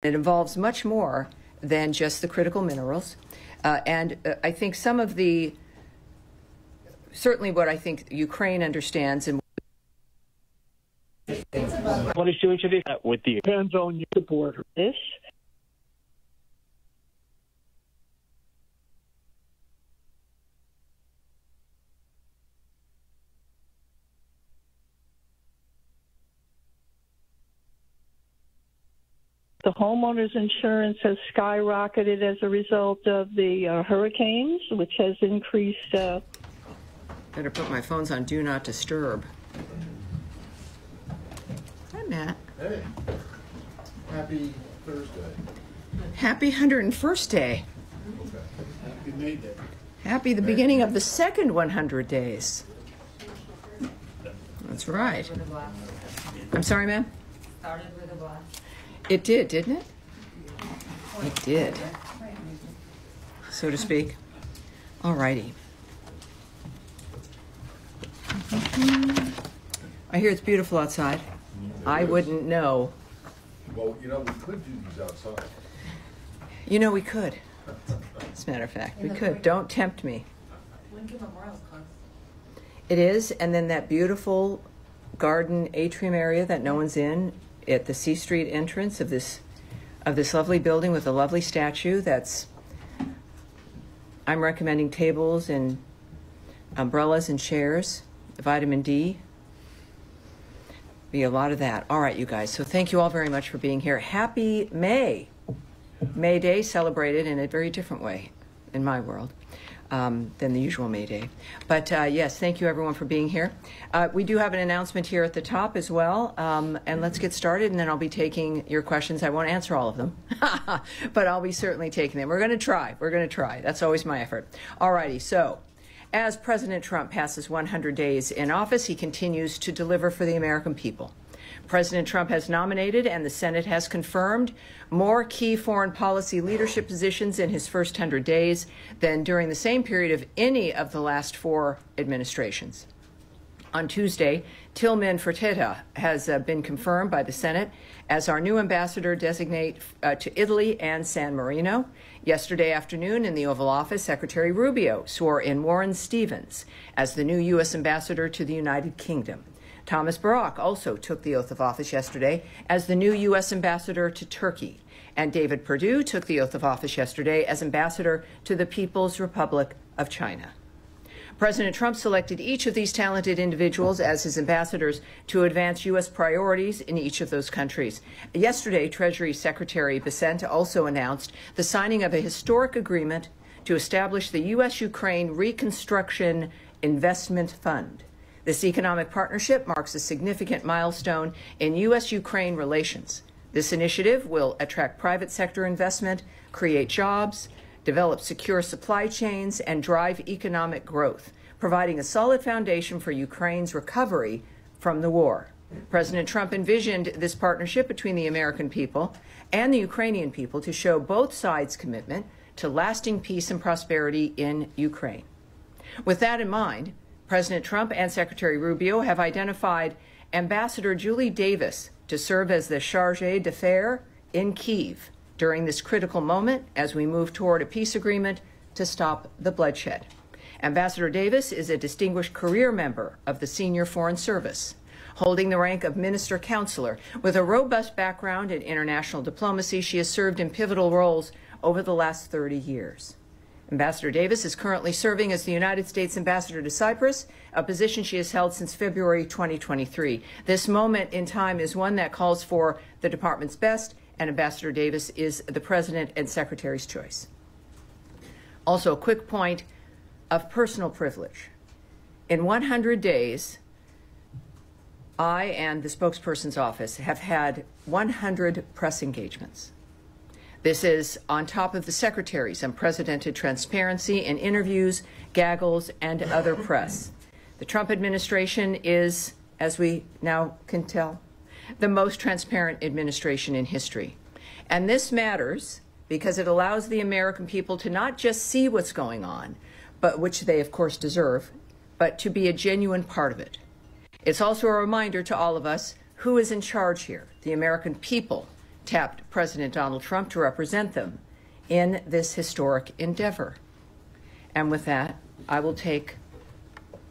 It involves much more than just the critical minerals. I think some of the, certainly what I think Ukraine understands and what is doing today with the depends on your support. This. The homeowners insurance has skyrocketed as a result of the hurricanes, which has increased. Better put my phones on Do Not Disturb. Hi, Matt. Hey. Happy Thursday. Happy 101st day. Okay. Happy May Day. Happy the beginning of the second 100 days. That's right. I'm sorry, ma'am? Started with a blast. It did, didn't it? It did, so to speak. All righty. I hear it's beautiful outside. I wouldn't know. Well, you know, we could do these outside. You know, we could. As a matter of fact, we could. Don't tempt me. Lincoln Memorial's close. It is, and then that beautiful garden atrium area that no one's in at the C Street entrance of this lovely building with a lovely statue. I'm recommending tables and umbrellas and chairs, vitamin D. Be a lot of that. All right, you guys. So thank you all very much for being here. Happy May. May Day celebrated in a very different way in my world than the usual May Day. But yes, thank you everyone for being here. We do have an announcement here at the top as well. And let's get started, and then I'll be taking your questions. I won't answer all of them, but I'll be certainly taking them. We're going to try. We're going to try. That's always my effort. All righty. So as President Trump passes 100 days in office, he continues to deliver for the American people. President Trump has nominated, and the Senate has confirmed, more key foreign policy leadership positions in his first 100 days than during the same period of any of the last 4 administrations. On Tuesday, Tillman Fertitta has been confirmed by the Senate as our new ambassador designate to Italy and San Marino. Yesterday afternoon in the Oval Office, Secretary Rubio swore in Warren Stevens as the new U.S. ambassador to the United Kingdom. Thomas Barak also took the oath of office yesterday as the new U.S. ambassador to Turkey. And David Perdue took the oath of office yesterday as ambassador to the People's Republic of China. President Trump selected each of these talented individuals as his ambassadors to advance U.S. priorities in each of those countries. Yesterday, Treasury Secretary Bessent also announced the signing of a historic agreement to establish the U.S.-Ukraine Reconstruction Investment Fund. This economic partnership marks a significant milestone in U.S.-Ukraine relations. This initiative will attract private sector investment, create jobs, develop secure supply chains, and drive economic growth, providing a solid foundation for Ukraine's recovery from the war. President Trump envisioned this partnership between the American people and the Ukrainian people to show both sides' commitment to lasting peace and prosperity in Ukraine. With that in mind, President Trump and Secretary Rubio have identified Ambassador Julie Davis to serve as the chargé d'affaires in Kyiv during this critical moment as we move toward a peace agreement to stop the bloodshed. Ambassador Davis is a distinguished career member of the Senior Foreign Service, holding the rank of Minister Counselor. With a robust background in international diplomacy, she has served in pivotal roles over the last 30 years. Ambassador Davis is currently serving as the United States Ambassador to Cyprus, a position she has held since February 2023. This moment in time is one that calls for the department's best, and Ambassador Davis is the President and Secretary's choice. Also, a quick point of personal privilege. In 100 days, I and the spokesperson's office have had 100 press engagements. This is on top of the Secretary's unprecedented transparency in interviews, gaggles, and other press. The Trump administration is, as we now can tell, the most transparent administration in history. And this matters because it allows the American people to not just see what's going on, but which they, of course, deserve, but to be a genuine part of it. It's also a reminder to all of us who is in charge here, the American people, tapped President Donald Trump to represent them in this historic endeavor. And with that, I will take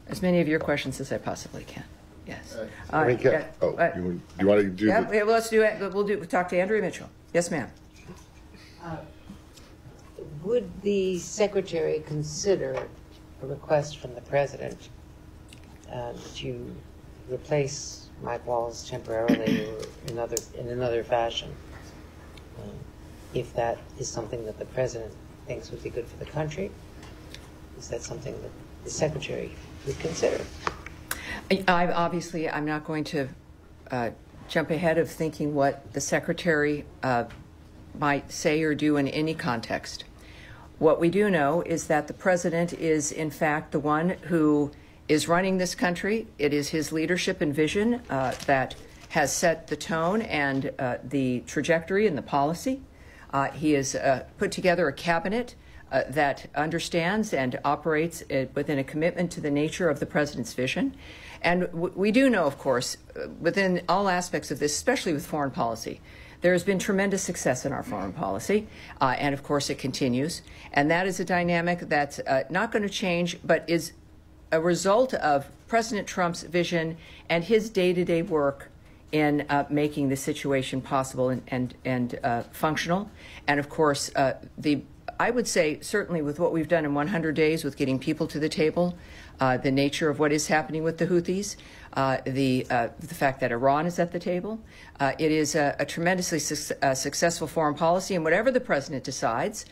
as many of your questions as I possibly can. Yes. you want to do yeah, well, let's do it. We'll talk to Andrea Mitchell. Yes, ma'am. Would the Secretary consider a request from the President to replace Mike Walls temporarily or in another fashion, if that is something that the President thinks would be good for the country? Is that something that the Secretary would consider? I'm not going to jump ahead of thinking what the Secretary might say or do in any context. What we do know is that the President is, in fact, the one who is running this country. It is his leadership and vision that has set the tone and the trajectory and the policy. He has put together a cabinet that understands and operates within a commitment to the nature of the President's vision. And we do know, of course, within all aspects of this, especially with foreign policy, there has been tremendous success in our foreign policy, and of course it continues. And that is a dynamic that's not going to change, but is a result of President Trump's vision and his day-to-day work in making the situation possible and functional. And of course, I would say certainly with what we've done in 100 days with getting people to the table, the nature of what is happening with the Houthis, the fact that Iran is at the table. It is a tremendously successful foreign policy, and whatever the President decides,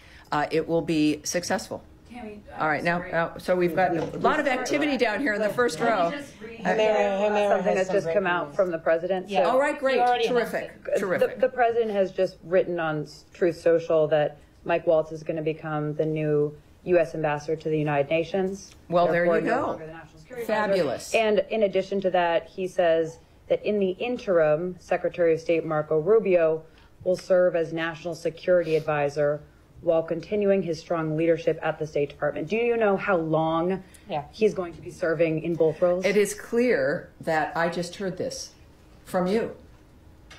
it will be successful. Tammy, All right, now, so we've got a lot of activity down here in the first row. Something that's just come out from the President. Yeah. So All right, great, terrific, terrific. The President has just written on Truth Social that Mike Waltz is going to become the new U.S. ambassador to the United Nations. Well, there you no go. longer the National Security Fabulous. Advisor. And in addition to that, he says that in the interim, Secretary of State Marco Rubio will serve as National Security Advisor while continuing his strong leadership at the State Department. Do you know how long he's going to be serving in both roles? It is clear that I just heard this from you.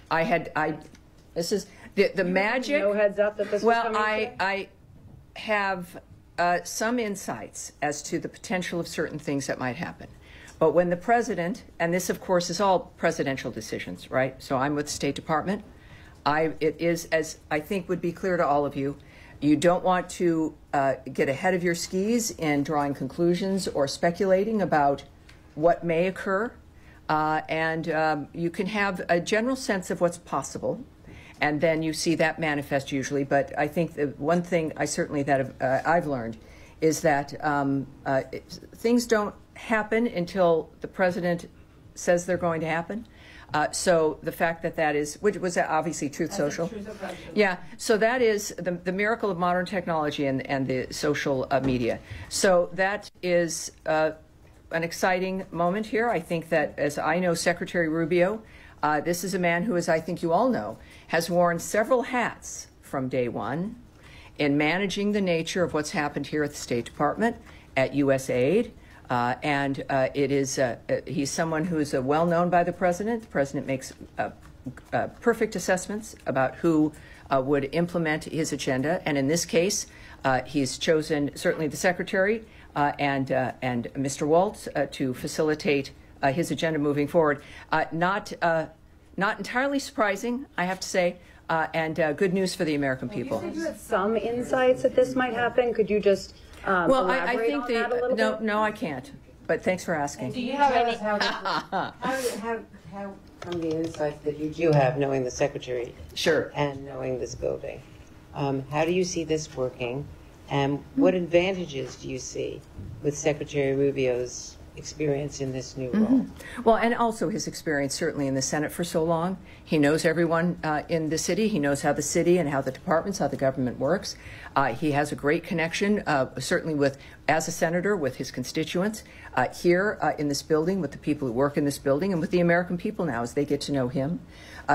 This is the magic. No heads up that this was coming today? I have some insights as to the potential of certain things that might happen. But when the President, and this of course is all presidential decisions, right? So I'm with the State Department. It is, as I think would be clear to all of you, you don't want to get ahead of your skis in drawing conclusions or speculating about what may occur. And you can have a general sense of what's possible, and then you see that manifest usually. But I think the one thing I've learned is that things don't happen until the President says they're going to happen. So the fact that is, which was obviously Truth Social. Yeah, so that is the miracle of modern technology and the social media. So that is an exciting moment here. I think that, as I know Secretary Rubio, this is a man who, as I think you all know, has worn several hats from day one in managing the nature of what's happened here at the State Department, at USAID. And he's someone who is well known by the President. The President makes perfect assessments about who would implement his agenda. And in this case, he's chosen certainly the Secretary and Mr. Waltz to facilitate his agenda moving forward. Not entirely surprising, I have to say, and good news for the American people. You had some insights that this might happen. Could you just well, I think on that a little bit? No, I can't. But thanks for asking. Do you have any? How from the insights that you do have, knowing the Secretary, Sure, and knowing this building, how do you see this working, and what advantages do you see with Secretary Rubio's experience in this new role? Well, and also his experience certainly in the Senate for so long. He knows everyone in the city. He knows how the city and how the departments, how the government works. He has a great connection, certainly with, as a senator, with his constituents here in this building, with the people who work in this building, and with the American people now as they get to know him.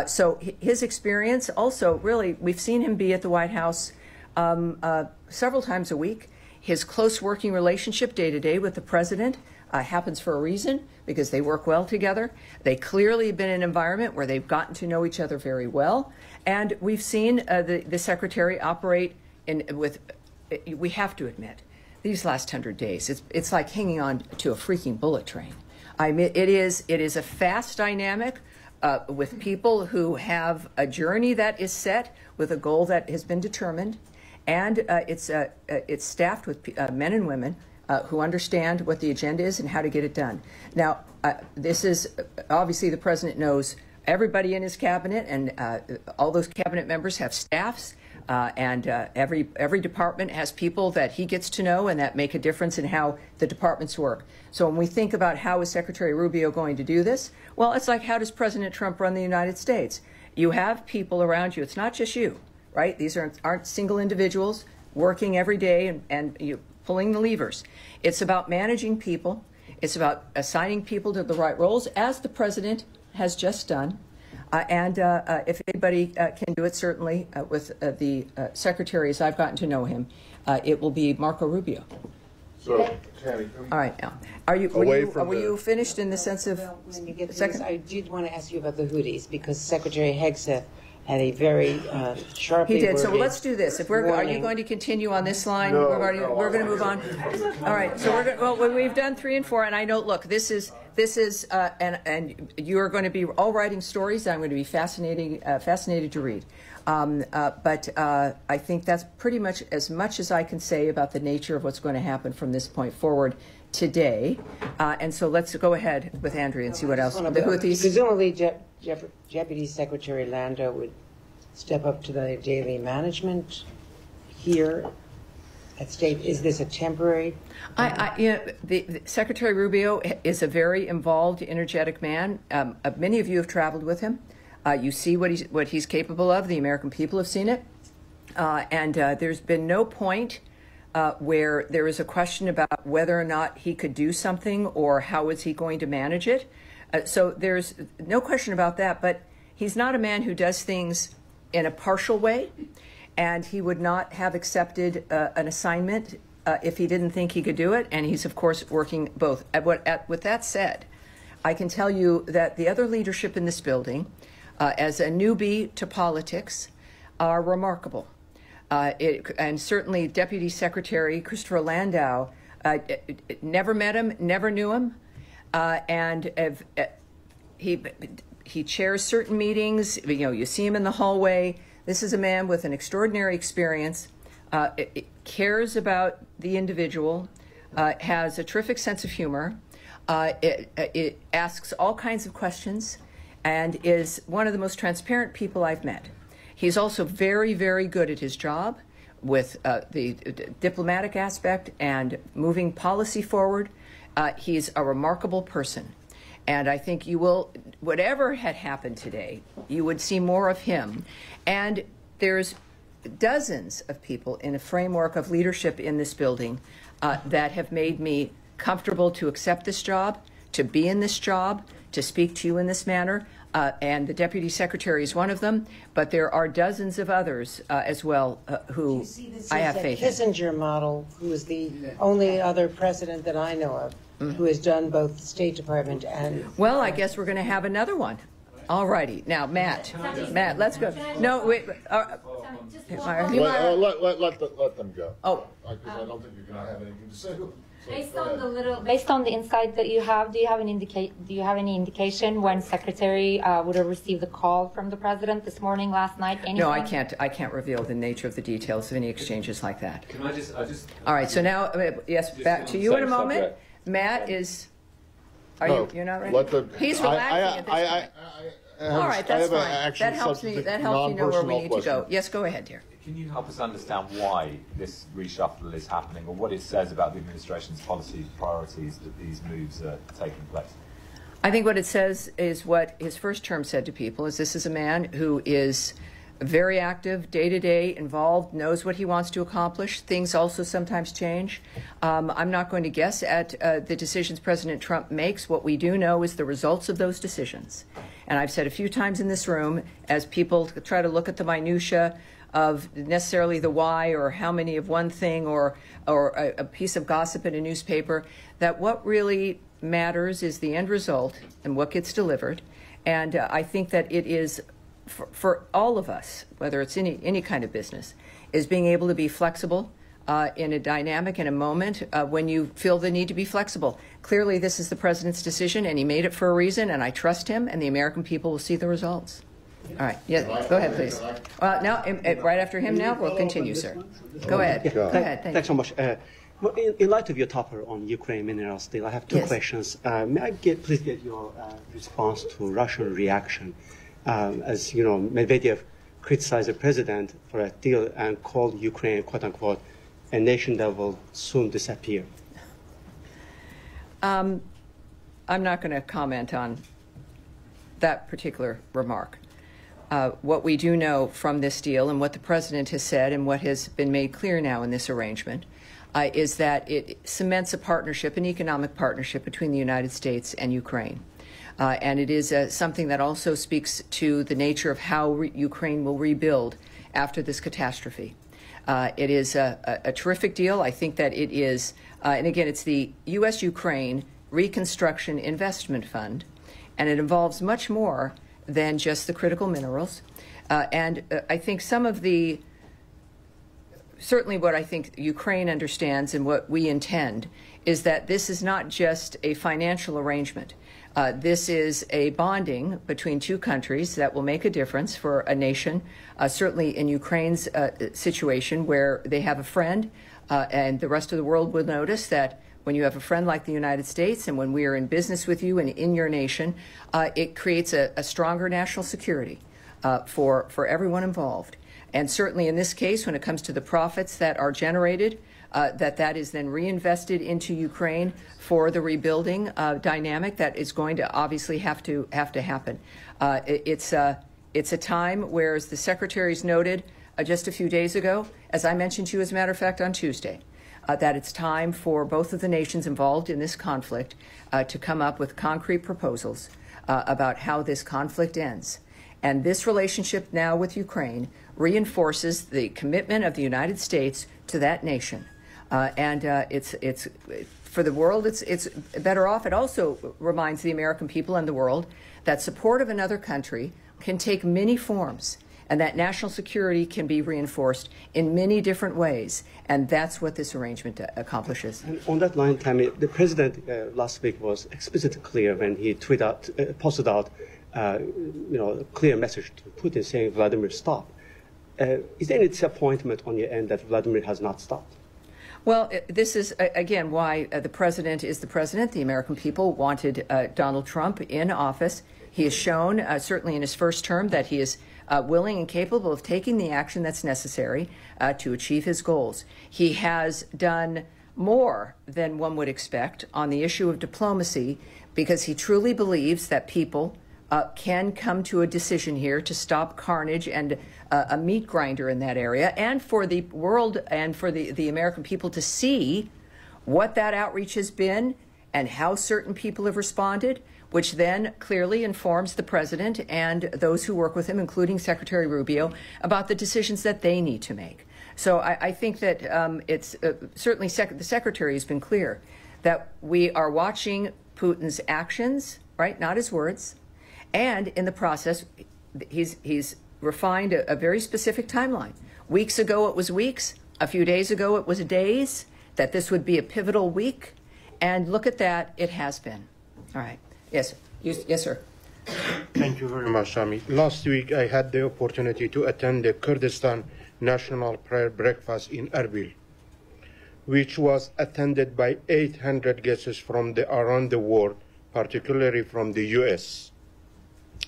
So his experience also, really, we've seen him be at the White House several times a week. His close working relationship day to day with the President happens for a reason, because they work well together. They clearly have been in an environment where they've gotten to know each other very well. And we've seen the Secretary operate with, we have to admit, these last 100 days, it's like hanging on to a freaking bullet train. I mean, it is a fast dynamic with people who have a journey that is set with a goal that has been determined, and it's staffed with men and women who understand what the agenda is and how to get it done. Now, this is obviously the president knows everybody in his cabinet, and all those cabinet members have staffs, and every department has people that he gets to know and that make a difference in how the departments work. So when we think about how is Secretary Rubio going to do this, well, it's like, how does President Trump run the United States? You have people around you. It's not just you, right? These aren't single individuals working every day and you pulling the levers. It's about managing people. It's about assigning people to the right roles, as the president has just done. And if anybody can do it, certainly with the secretaries I've gotten to know him, it will be Marco Rubio. So, Tammy, All right, now, were you finished in the sense of when you get to this, I did want to ask you about the Houthis, because Secretary Hegseth had a very sharply He did. So worded let's do this. If we're, are you going to continue on this line? No, we're going to move on. All right. So we're going. Well, we've done 3 and 4, and I know. Look, this is and you are going to be all writing stories that I'm going to be fascinated to read. But I think that's pretty much as I can say about the nature of what's going to happen from this point forward today. And so let's go ahead with Andrea and see what else. The Houthis. Presumably, Deputy Secretary Lando would step up to the daily management here at State. Is this a temporary? The Secretary Rubio is a very involved, energetic man. Many of you have traveled with him. You see what he's capable of. The American people have seen it. And there's been no point where there is a question about whether or not he could do something or how is he going to manage it. So there's no question about that. But he's not a man who does things in a partial way. And he would not have accepted an assignment if he didn't think he could do it. And he's, of course, working both. With that said, I can tell you that the other leadership in this building, as a newbie to politics, are remarkable. And certainly Deputy Secretary Christopher Landau, never met him, never knew him, and he chairs certain meetings. You see him in the hallway. This is a man with an extraordinary experience, cares about the individual, has a terrific sense of humor, it asks all kinds of questions, and is one of the most transparent people I've met. He's also very, very good at his job with the diplomatic aspect and moving policy forward. He's a remarkable person. And I think you will, whatever had happened today, you would see more of him. And there's dozens of people in a framework of leadership in this building that have made me comfortable to accept this job, to be in this job, to speak to you in this manner. And the Deputy Secretary is one of them, but there are dozens of others as well who I have faith in. Kissinger model, who is the only other president that I know of who has done both the State Department and... Well, I guess we're going to have another one. All righty. Now, Matt, let's go. No, wait. let them go. Oh. Because I don't think you're going to have anything to say. Based on the insight that you have, do you have any indication when Secretary would have received the call from the president this morning, last night? Anything? No, I can't reveal the nature of the details of any exchanges like that. Can I just All right. So now, yes, back to you in a moment. Subject. Matt is. You're not ready? He's relaxing at this point. All right, that's fine. That helps me. That helps me know where we need to go. Yes, go ahead, dear. Can you help us understand why this reshuffle is happening, or what it says about the administration's policy priorities that these moves are taking place? I think what it says is what his first term said to people: is this is a man who is very active, day-to-day, involved, knows what he wants to accomplish. Things also sometimes change. I'm not going to guess at the decisions President Trump makes. What we do know is the results of those decisions. And I've said a few times in this room, as people try to look at the minutia, of necessarily the why or how many of one thing or a piece of gossip in a newspaper, that what really matters is the end result and what gets delivered. And I think that it is, for all of us, whether it's any kind of business, is being able to be flexible in a dynamic, in a moment when you feel the need to be flexible. Clearly, this is the president's decision, and he made it for a reason, and I trust him, and the American people will see the results. All right. Yeah, go ahead, please. Now, right after him now, we'll continue, sir. Go ahead. Yeah, go ahead. Thanks so much. In light of your topper on Ukraine minerals deal, I have two questions. May I please get your response to Russian reaction? As you know, Medvedev criticized the president for a deal and called Ukraine, quote unquote, a nation that will soon disappear. I'm not going to comment on that particular remark. What we do know from this deal and what the president has said and what has been made clear now in this arrangement is that it cements a partnership, an economic partnership between the United States and Ukraine. And it is something that also speaks to the nature of how Ukraine will rebuild after this catastrophe. It is a terrific deal. I think that it is, and again, it's the U.S.-Ukraine Reconstruction Investment Fund, and it involves much more than just the critical minerals. And I think some of the, certainly what I think Ukraine understands and what we intend is that this is not just a financial arrangement. This is a bonding between two countries that will make a difference for a nation, certainly in Ukraine's situation where they have a friend, and the rest of the world will notice that when you have a friend like the United States and when we are in business with you and in your nation, it creates a stronger national security for everyone involved. And certainly in this case, when it comes to the profits that are generated, that is then reinvested into Ukraine for the rebuilding dynamic that is going to obviously have to happen. It's a time where, as the secretaries noted just a few days ago, as I mentioned to you, as a matter of fact, on Tuesday, that it's time for both of the nations involved in this conflict to come up with concrete proposals about how this conflict ends. And this relationship now with Ukraine reinforces the commitment of the United States to that nation. It's for the world, it's better off. It also reminds the American people and the world that support of another country can take many forms, and that national security can be reinforced in many different ways. And that's what this arrangement accomplishes. And on that line, Tammy, the president last week was explicitly clear when he posted out a clear message to Putin saying, Vladimir, stop. Is there any disappointment on your end that Vladimir has not stopped? Well, this is, again, why the president is the president. The American people wanted Donald Trump in office. He has shown, certainly in his first term, that he is willing and capable of taking the action that's necessary to achieve his goals. He has done more than one would expect on the issue of diplomacy because he truly believes that people can come to a decision here to stop carnage and a meat grinder in that area, and for the world and for the American people to see what that outreach has been and how certain people have responded, which then clearly informs the president and those who work with him, including Secretary Rubio, about the decisions that they need to make. So I think that it's certainly the secretary has been clear that we are watching Putin's actions, right, not his words, and in the process, he's refined a very specific timeline. Weeks ago, it was weeks. A few days ago, it was days, that this would be a pivotal week. And look at that, it has been. All right. Yes, yes, sir. Thank you very much, Sami. Last week, I had the opportunity to attend the Kurdistan National Prayer Breakfast in Erbil, which was attended by 800 guests from around the world, particularly from the U.S.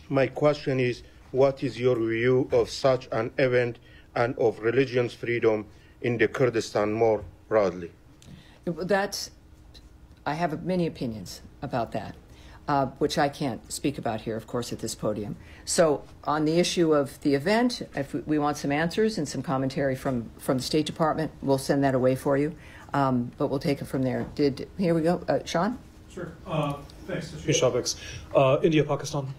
My question is, what is your view of such an event and of religious freedom in the Kurdistan more broadly? I have many opinions about that, which I can't speak about here, of course, at this podium. So on the issue of the event, if we want some answers and some commentary from the State Department, we'll send that away for you, but we'll take it from there. Here we go. Sean? Sure. Thanks, Mr. Shabaks. India, Pakistan.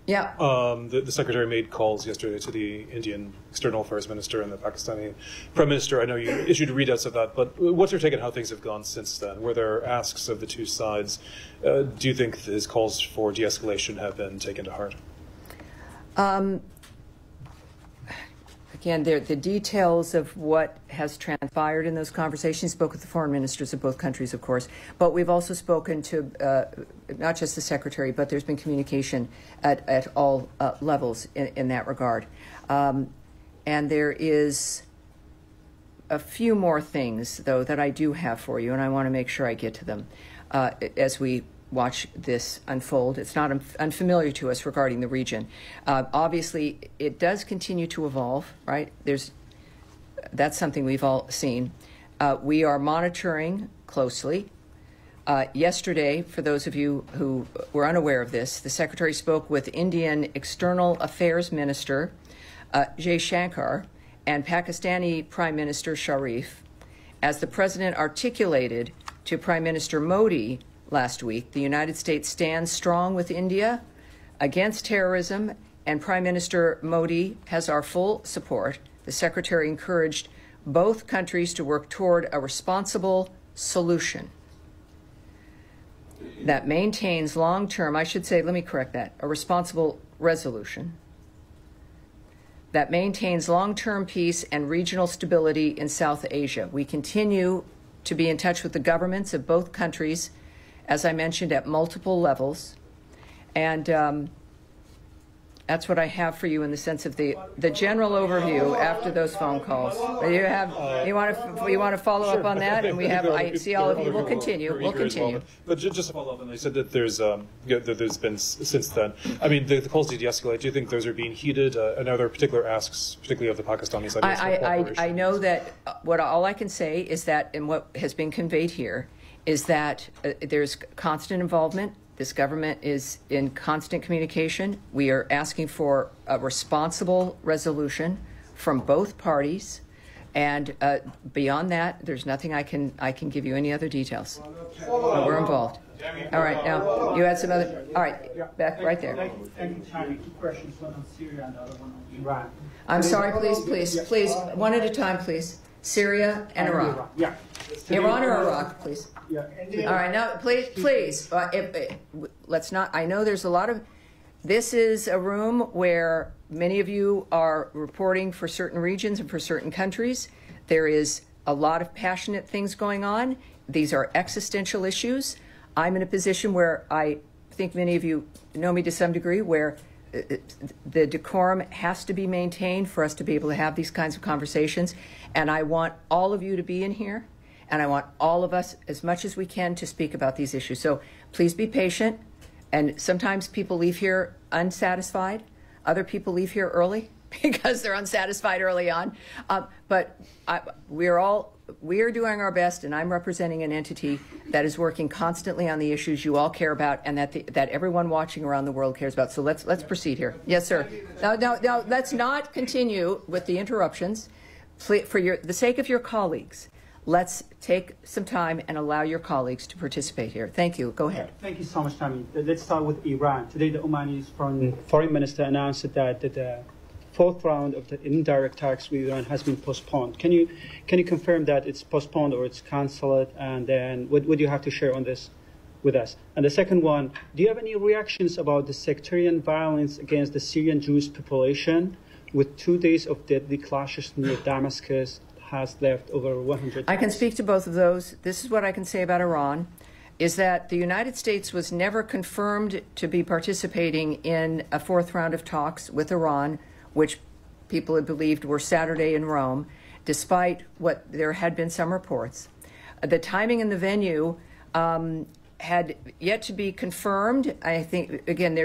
Yeah. The Secretary made calls yesterday to the Indian External Affairs Minister and the Pakistani Prime Minister. I know you issued readouts of that, but what's your take on how things have gone since then? Were there asks of the two sides? Do you think his calls for de-escalation have been taken to heart? Again, the details of what has transpired in those conversations, spoke with the foreign ministers of both countries, of course, but we've also spoken to not just the Secretary, but there's been communication at all levels in that regard. And there is a few more things, though, that I do have for you, and I want to make sure I get to them as we watch this unfold. It's not unfamiliar to us regarding the region. Obviously, it does continue to evolve, right? That's something we've all seen. We are monitoring closely. Yesterday, for those of you who were unaware of this, the Secretary spoke with Indian External Affairs Minister Jay Shankar and Pakistani Prime Minister Sharif. As the President articulated to Prime Minister Modi last week, the United States stands strong with India against terrorism, and Prime Minister Modi has our full support. The Secretary encouraged both countries to work toward a responsible solution that maintains long-term, I should say, let me correct that, a responsible resolution that maintains long-term peace and regional stability in South Asia. We continue to be in touch with the governments of both countries, as I mentioned, at multiple levels. And that's what I have for you in the sense of the general overview after those phone calls. You want to follow up on that? And we have, I see all of you. We'll continue. We'll continue. But just to follow up, and they said that there's been since then. I mean, the calls to de-escalate. Do you think those are being heeded? And are there particular asks, particularly of the Pakistani side? I know that all I can say is that, and what has been conveyed here, is that there's constant involvement. This government is in constant communication. We are asking for a responsible resolution from both parties, and beyond that, there's nothing I can give you any other details. But we're involved. All right, now you had some other. All right, back right there. Thank you, Chani. Two questions, one on Syria and the other one on Iran. I'm sorry, please, one at a time, please. Syria and Iraq. Yeah. Iran or Iraq, please. Yeah. All right, now, please, let's not, I know there's a lot of, this is a room where many of you are reporting for certain regions and for certain countries. There is a lot of passionate things going on. These are existential issues. I'm in a position where I think many of you know me to some degree, where the decorum has to be maintained for us to be able to have these kinds of conversations. And I want all of you to be in here. And I want all of us, as much as we can, to speak about these issues. So please be patient. And sometimes people leave here unsatisfied. Other people leave here early because they're unsatisfied early on. But we are doing our best, and I'm representing an entity that is working constantly on the issues you all care about, and that everyone watching around the world cares about. So let's proceed here. Yes, sir. Now, let's not continue with the interruptions. For the sake of your colleagues, let's take some time and allow your colleagues to participate here. Thank you. Go ahead. Thank you so much, Tammy. Let's start with Iran. Today, the Omani foreign minister announced that the fourth round of the indirect talks with Iran has been postponed. Can you confirm that it's postponed or it's cancelled? And then what would you have to share on this with us? And the second one, do you have any reactions about the sectarian violence against the Syrian Jewish population, with 2 days of deadly clashes near Damascus? Has left over 100. I can speak to both of those. This is what I can say about Iran, is that the United States was never confirmed to be participating in a fourth round of talks with Iran, which people had believed were Saturday in Rome, despite what there had been some reports. The timing and the venue had yet to be confirmed. I think, again,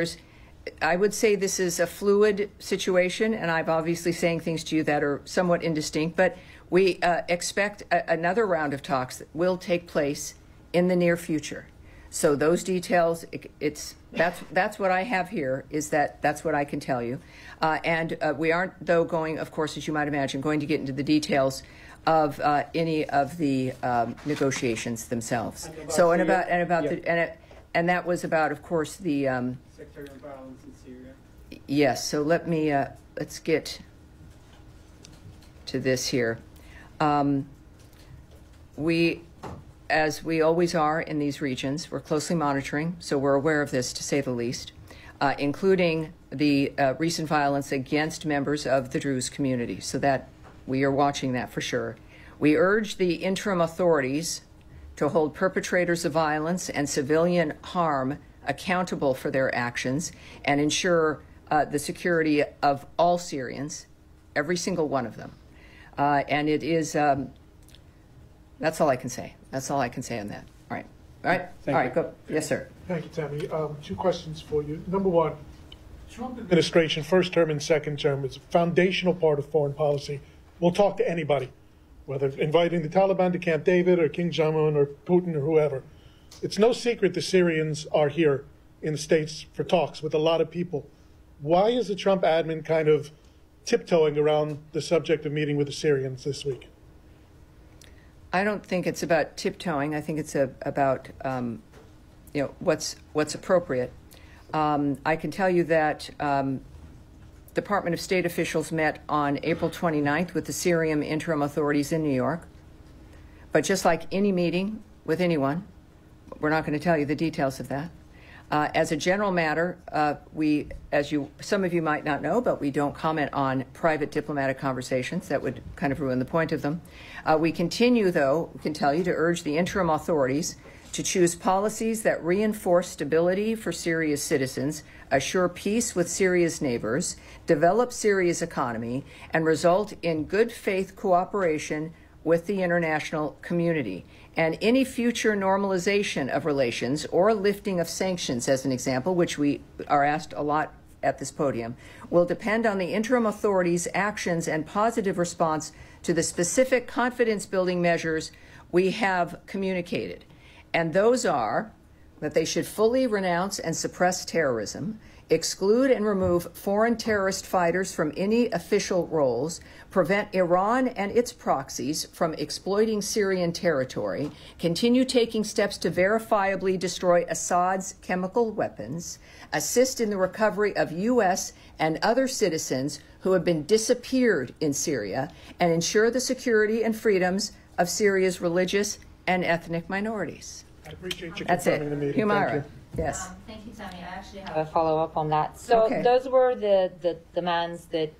I would say this is a fluid situation, and I'm obviously saying things to you that are somewhat indistinct, but we expect another round of talks that will take place in the near future. So those details, that's what I have here, is that's what I can tell you. And we aren't, though, going, of course, as you might imagine, going to get into the details of any of the negotiations themselves. So and that was about, of course, the sectarian violence in Syria. Yes, so let me, let's get to this here. We, as we always are in these regions, we're closely monitoring, so we're aware of this, to say the least, including the recent violence against members of the Druze community, so that we are watching that for sure. We urge the interim authorities to hold perpetrators of violence and civilian harm accountable for their actions and ensure the security of all Syrians, every single one of them. And it is, that's all I can say. That's all I can say on that. All right. All right. All right. Go. Yes, sir. Thank you, Tammy. Two questions for you. Number one, Trump administration, first term and second term, is a foundational part of foreign policy. We'll talk to anybody, whether inviting the Taliban to Camp David or King Jong-un or Putin or whoever. It's no secret the Syrians are here in the States for talks with a lot of people. Why is the Trump admin kind of tiptoeing around the subject of meeting with the Syrians this week? I don't think it's about tiptoeing. I think it's about you know, what's appropriate. I can tell you that Department of State officials met on April 29th with the Syrian interim authorities in New York. But just like any meeting with anyone, we're not going to tell you the details of that. As a general matter, we, as some of you might not know, but we don't comment on private diplomatic conversations. That would kind of ruin the point of them. We continue, though, we can tell you, to urge the interim authorities to choose policies that reinforce stability for Syria's citizens, assure peace with Syria's neighbors, develop Syria's economy, and result in good faith cooperation with the international community. And any future normalization of relations or lifting of sanctions, as an example, which we are asked a lot at this podium, will depend on the interim authorities' actions and positive response to the specific confidence-building measures we have communicated. And those are that they should fully renounce and suppress terrorism, exclude and remove foreign terrorist fighters from any official roles, prevent Iran and its proxies from exploiting Syrian territory, continue taking steps to verifiably destroy Assad's chemical weapons, assist in the recovery of U.S. and other citizens who have been disappeared in Syria, and ensure the security and freedoms of Syria's religious and ethnic minorities. I appreciate you That's confirming it. the meeting. Humira. Thank you. Yes. Thank you, Tammy. I actually have a follow-up on that. So Okay. those were the demands that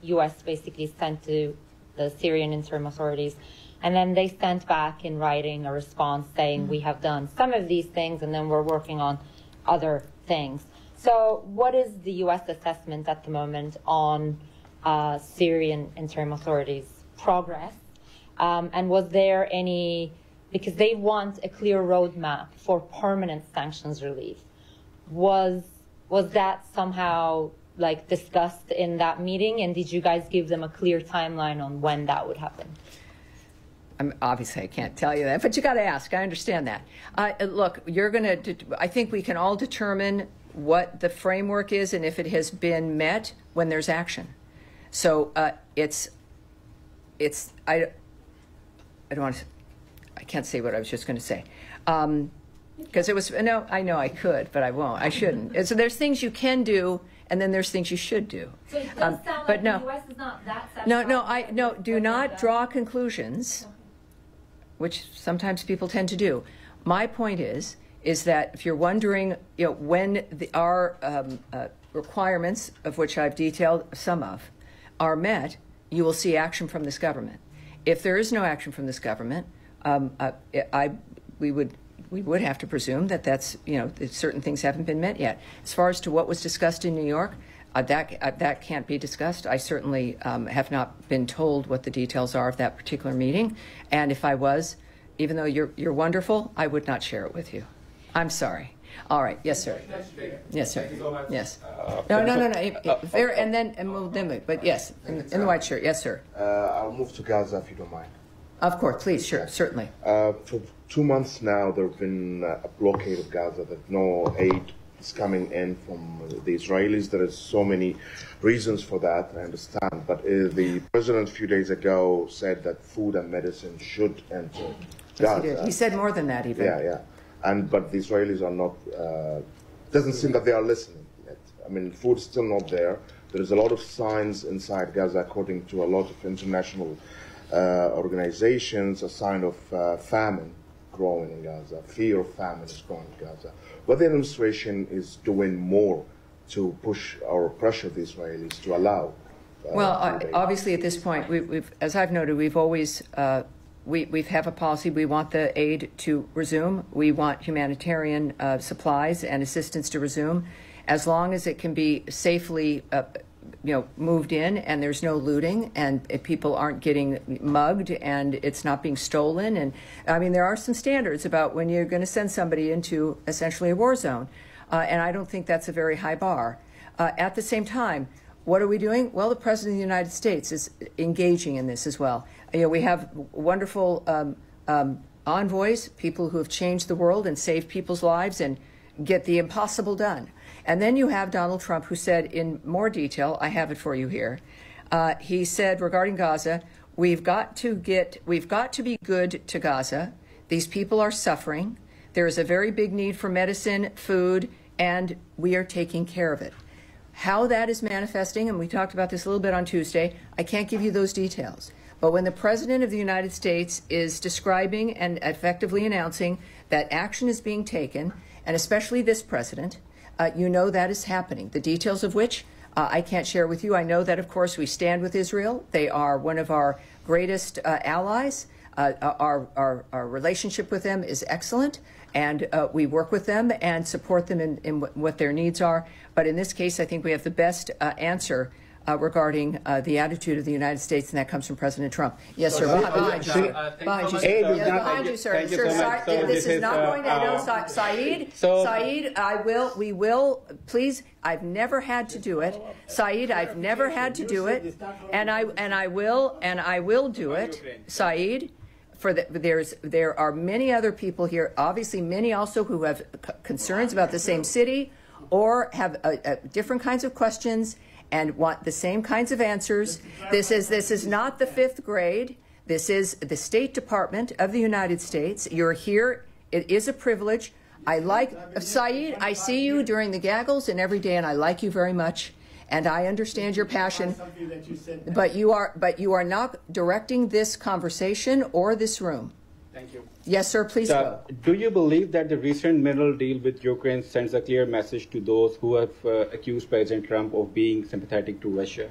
U.S. basically sent to the Syrian interim authorities. And then they sent back in writing a response saying, we have done some of these things, and then we're working on other things. So what is the U.S. assessment at the moment on Syrian interim authorities' progress? And was there any... because they want a clear roadmap for permanent sanctions relief. Was that somehow like discussed in that meeting, and did you guys give them a clear timeline on when that would happen? Obviously, I can't tell you that, but you got to ask. I understand that. Look, I think we can all determine what the framework is and if it has been met when there's action. So I don't want to. I can't say what I was just going to say, because it was, no, I know I could, but I won't. I shouldn't. And so there's things you can do, and then there's things you should do. So it does sound like the U.S. is not that satisfied. Do not draw conclusions, which sometimes people tend to do. My point is that if you're wondering, when our requirements, of which I've detailed some of, are met, you will see action from this government. If there is no action from this government, we would have to presume that that's, that certain things haven't been met yet. As far as to what was discussed in New York, that can't be discussed. I certainly have not been told what the details are of that particular meeting. And if I was, even though you're wonderful, I would not share it with you. I'm sorry. All right. Yes, sir. Yes, sir. Yes. No. But yes, in the white shirt. Yes, sir. I'll move to Gaza if you don't mind. Of course, please, sure, certainly. For 2 months now, there have been a blockade of Gaza, that no aid is coming in from the Israelis. There is so many reasons for that, I understand. But the president a few days ago said that food and medicine should enter Gaza. Yes, he did. He said more than that, even. Yeah. But the Israelis are not, doesn't seem that they are listening yet. I mean, food is still not there. There is a lot of signs inside Gaza, according to a lot of international organizations, a sign of famine growing in Gaza. Fear of famine is growing in Gaza. But the administration is doing more to push or pressure the Israelis to allow. Well, obviously, at this point, we've, as I've noted, we've always we have a policy. We want the aid to resume. We want humanitarian supplies and assistance to resume, as long as it can be safely, moved in, and there's no looting, and people aren't getting mugged, and it's not being stolen. And I mean, there are some standards about when you're going to send somebody into essentially a war zone, and I don't think that's a very high bar. At the same time, what are we doing? Well, the President of the United States is engaging in this as well. We have wonderful envoys, people who have changed the world and saved people's lives and get the impossible done. And then you have Donald Trump, who said in more detail, I have it for you here, he said regarding Gaza, we've got to be good to Gaza. These people are suffering. There is a very big need for medicine, food, and we are taking care of it. How that is manifesting, and we talked about this a little bit on Tuesday, I can't give you those details. But when the President of the United States is describing and effectively announcing that action is being taken, and especially this president, you know that is happening. The details of which I can't share with you. I know that, of course, we stand with Israel. They are one of our greatest allies. Our relationship with them is excellent, and we work with them and support them in what their needs are. But in this case, I think we have the best answer regarding the attitude of the United States, and that comes from President Trump. Yes, sir. Behind you, sir. Behind you, sir. Yes, behind you, sir. Sir, this is not going to end. Saeed, Saeed, we will, please, I've never had to do it. Saeed, I've never had to do it, and I will do it. Saeed, there are many other people here, obviously many also who have concerns about the same city or have different kinds of questions and want the same kinds of answers. This is not the 5th grade. This is the State Department of the United States. You're here. It is a privilege. I like, Saeed, I see you during the gaggles and every day, and I like you very much. And I understand your passion, but you are not directing this conversation or this room. Thank you. Yes, sir, please go. Do you believe that the recent mineral deal with Ukraine sends a clear message to those who have accused President Trump of being sympathetic to Russia?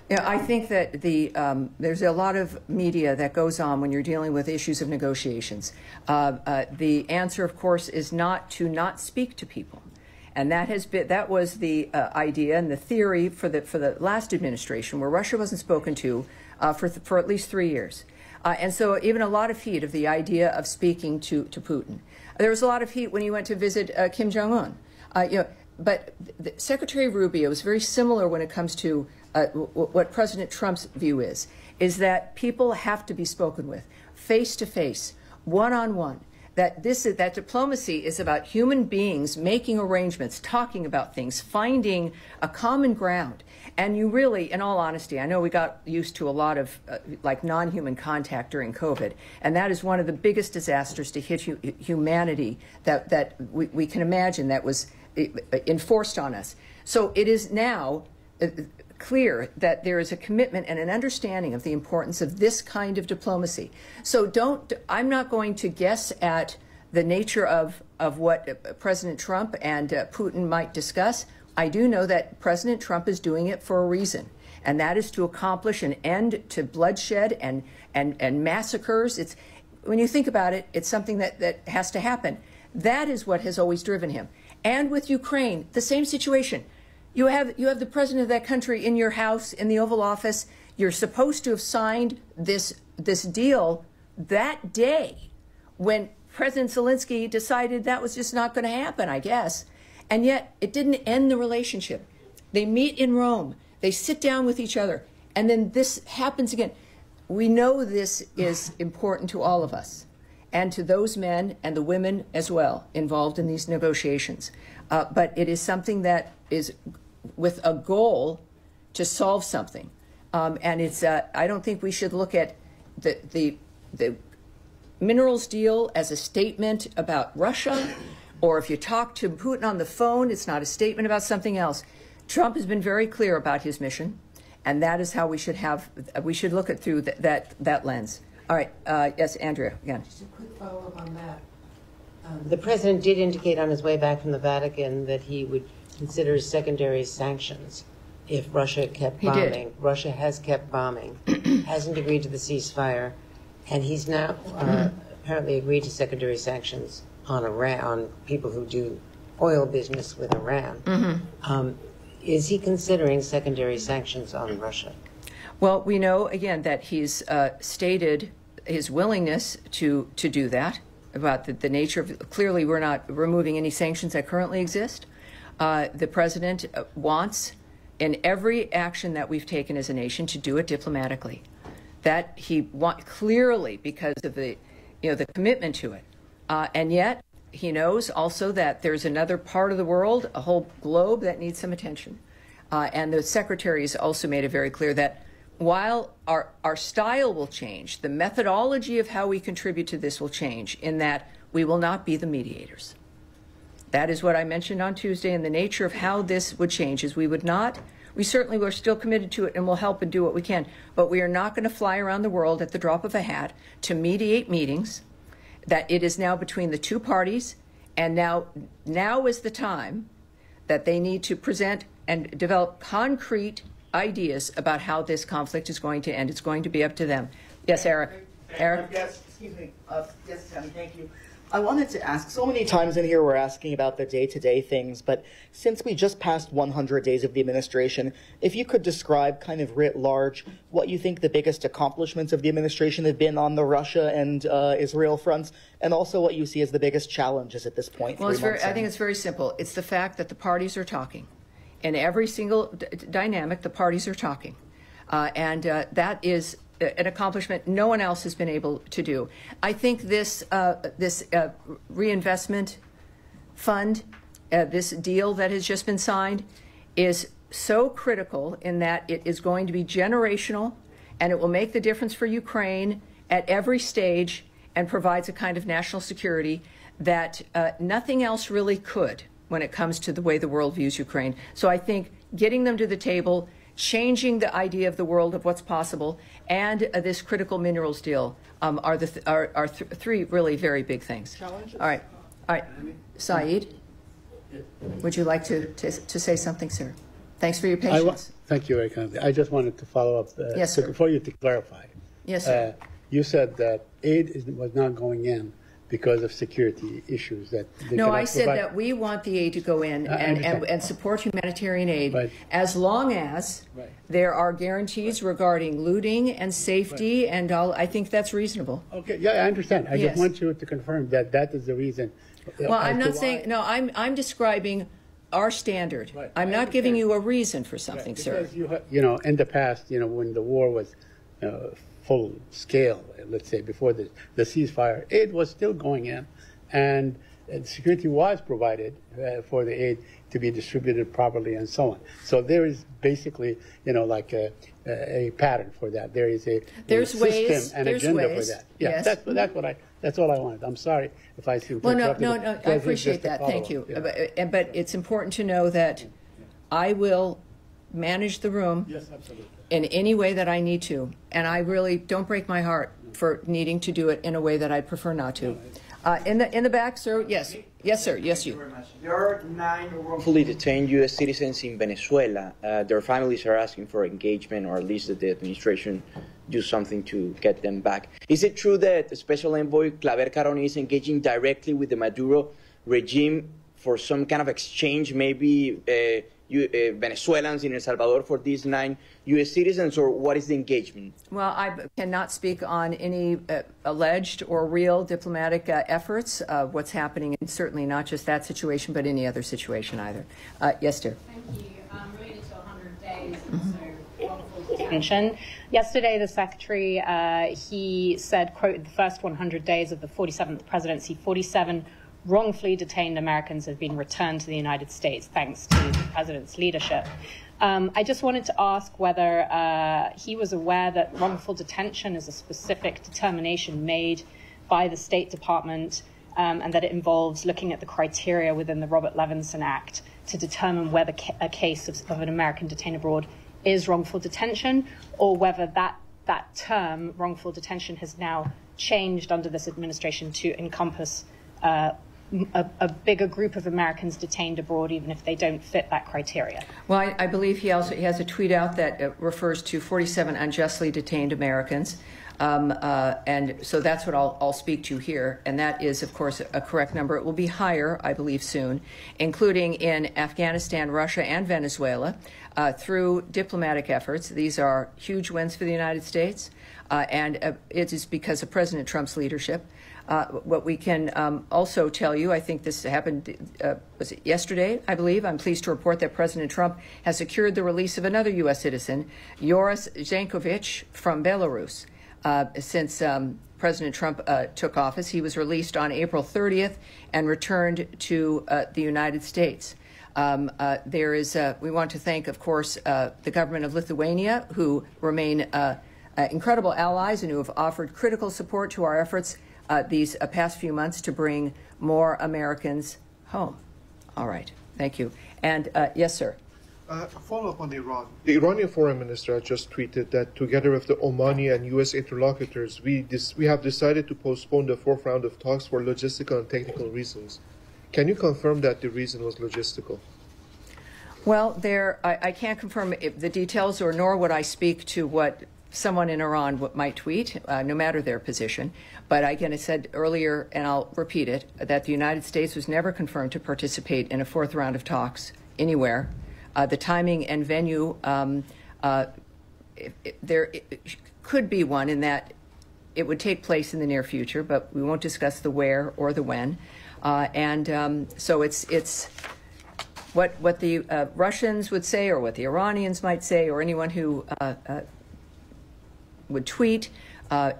Yeah, I think that there's a lot of media that goes on when you're dealing with issues of negotiations. The answer, of course, is not to not speak to people. And that was the idea and the theory for the last administration, where Russia wasn't spoken to for at least 3 years. And so even a lot of heat of the idea of speaking to Putin. There was a lot of heat when he went to visit Kim Jong-un. But Secretary Rubio is very similar when it comes to what President Trump's view is that people have to be spoken with, face-to-face, one-on-one. That diplomacy is about human beings making arrangements, talking about things, finding a common ground. And you really, in all honesty, I know we got used to a lot of non-human contact during COVID, and that is one of the biggest disasters to hit humanity that we can imagine that was enforced on us. So it is now clear that there is a commitment and an understanding of the importance of this kind of diplomacy. So I'm not going to guess at the nature of what President Trump and Putin might discuss. I do know that President Trump is doing it for a reason, and that is to accomplish an end to bloodshed and massacres. When you think about it, it's something that has to happen. That is what has always driven him. And with Ukraine, the same situation. You have the president of that country in your house in the Oval Office. You're supposed to have signed this deal that day when President Zelensky decided that was just not going to happen, I guess. And yet it didn't end the relationship. They meet in Rome. They sit down with each other. And then this happens again. We know this is important to all of us and to those men and the women as well involved in these negotiations. But it is something that is with a goal to solve something. And I don't think we should look at the minerals deal as a statement about Russia or if you talk to Putin on the phone, it's not a statement about something else. Trump has been very clear about his mission, and that is how we should look at through that lens. All right, yes, Andrea, again. Just a quick follow-up on that. The president did indicate on his way back from the Vatican that he would consider secondary sanctions if Russia kept bombing. He did. Russia has kept bombing, hasn't agreed to the ceasefire, and he's now apparently agreed to secondary sanctions on Iran, on people who do oil business with Iran. Is he considering secondary sanctions on Russia? Well, we know, again, that he's stated his willingness to do that, about the nature of, clearly we're not removing any sanctions that currently exist. The president wants, in every action that we've taken as a nation, to do it diplomatically. That he clearly, because of the commitment to it. And yet, he knows also that there's another part of the world, a whole globe, that needs some attention. And the secretary has also made it very clear that while our style will change, the methodology of how we contribute to this will change, in that we will not be the mediators. That is what I mentioned on Tuesday, and the nature of how this would change is we certainly were still committed to it and will help and do what we can, but we are not going to fly around the world at the drop of a hat to mediate meetings. That it is now between the two parties, and now is the time that they need to present and develop concrete ideas about how this conflict is going to end. It's going to be up to them. Yes, Eric. Eric? Yes, excuse me. Yes, Tammy, thank you. I wanted to ask, so many times in here we're asking about the day-to-day things, but since we just passed 100 days of the administration, if you could describe kind of writ large what you think the biggest accomplishments of the administration have been on the Russia and Israel fronts, and also what you see as the biggest challenges at this point. Well, I think it's very simple. It's the fact that the parties are talking. In every single dynamic, the parties are talking. And that is an accomplishment no one else has been able to do. I think this reinvestment fund, this deal that has just been signed, is so critical in that it is going to be generational, and it will make the difference for Ukraine at every stage, and provides a kind of national security that nothing else really could when it comes to the way the world views Ukraine. So I think getting them to the table, changing the idea of the world of what's possible, and this critical minerals deal are three really very big things. Challenges? All right. Saeed, would you like to say something, sir? Thanks for your patience. Thank you very kindly. I just wanted to follow up yes, sir. For you to clarify. Yes, sir. You said that aid was not going in because of security issues that they No, cannot I said provide. that we want the aid to go in and support humanitarian aid, as long as there are guarantees regarding looting and safety and all. I think that's reasonable. Okay, yeah, I understand. I Yes. just want you to confirm that that is the reason. Well, I'm not saying, no, I'm describing our standard. I'm not giving you a reason for something, sir. Because you know, in the past, when the war was full scale, let's say before the ceasefire, aid was still going in, and security was provided for the aid to be distributed properly and so on. So there is basically, like a pattern for that. There is a system and agenda for that. Yeah, yes. That's all I wanted. I'm sorry if I seem to Well, no, interrupt I appreciate that. Thank you. Yeah. But it's important to know that I will manage the room in any way that I need to. And I really don't break my heart for needing to do it in a way that I'd prefer not to. In the back, sir? Yes. Yes, sir. Yes, you. There are 9 wrongfully detained U.S. citizens in Venezuela. Their families are asking for engagement, or at least that the administration do something to get them back. Is it true that Special Envoy Claver Caroni is engaging directly with the Maduro regime for some kind of exchange, maybe Venezuelans in El Salvador for these 9 U.S. citizens, or what is the engagement? Well, I cannot speak on any alleged or real diplomatic efforts of what's happening, and certainly not just that situation, but any other situation either. Yes, dear. Thank you. Related to 100 days, so wrongful detention. Yesterday, the secretary, he said, quote, the first 100 days of the 47th presidency, 47 wrongfully detained Americans have been returned to the United States thanks to the president's leadership. I just wanted to ask whether he was aware that wrongful detention is a specific determination made by the State Department, and that it involves looking at the criteria within the Robert Levinson Act to determine whether a case of an American detained abroad is wrongful detention, or whether that term, wrongful detention, has now changed under this administration to encompass a bigger group of Americans detained abroad, even if they don't fit that criteria. Well, I believe he has a tweet out that refers to 47 unjustly detained Americans. And so that's what I'll speak to here. And that is, of course, a correct number. It will be higher, I believe, soon, including in Afghanistan, Russia, and Venezuela, through diplomatic efforts. These are huge wins for the United States, and it is because of President Trump's leadership. What we can also tell you, I think this happened, was it yesterday, I believe? I'm pleased to report that President Trump has secured the release of another U.S. citizen, Joris Zenkovich, from Belarus. Since President Trump took office, he was released on April 30th and returned to the United States. We want to thank, of course, the government of Lithuania, who remain incredible allies and who have offered critical support to our efforts these past few months to bring more Americans home. All right. Thank you. And yes, sir. A follow-up on Iran. The Iranian foreign minister just tweeted that together with the Omani and U.S. interlocutors, we have decided to postpone the fourth round of talks for logistical and technical reasons. Can you confirm that the reason was logistical? Well, I can't confirm the details, or nor would I speak to what someone in Iran might tweet, no matter their position. But again, I said earlier, and I'll repeat it, that the United States was never confirmed to participate in a fourth round of talks anywhere. The timing and venue, there could be one in that it would take place in the near future, but we won't discuss the where or the when. So it's what the Russians would say, or what the Iranians might say, or anyone who would tweet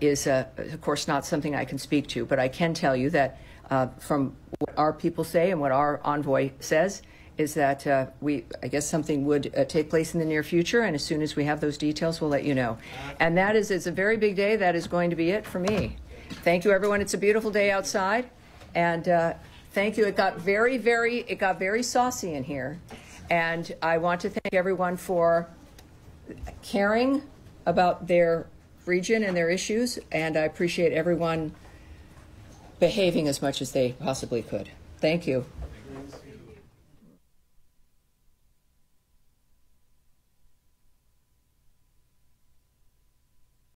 is, of course, not something I can speak to. But I can tell you that from what our people say and what our envoy says, is that I guess something would take place in the near future, and as soon as we have those details, we'll let you know. And it's a very big day. That is going to be it for me. Thank you, everyone. It's a beautiful day outside, and thank you. It got very saucy in here, and I want to thank everyone for caring about their region and their issues, and I appreciate everyone behaving as much as they possibly could. Thank you.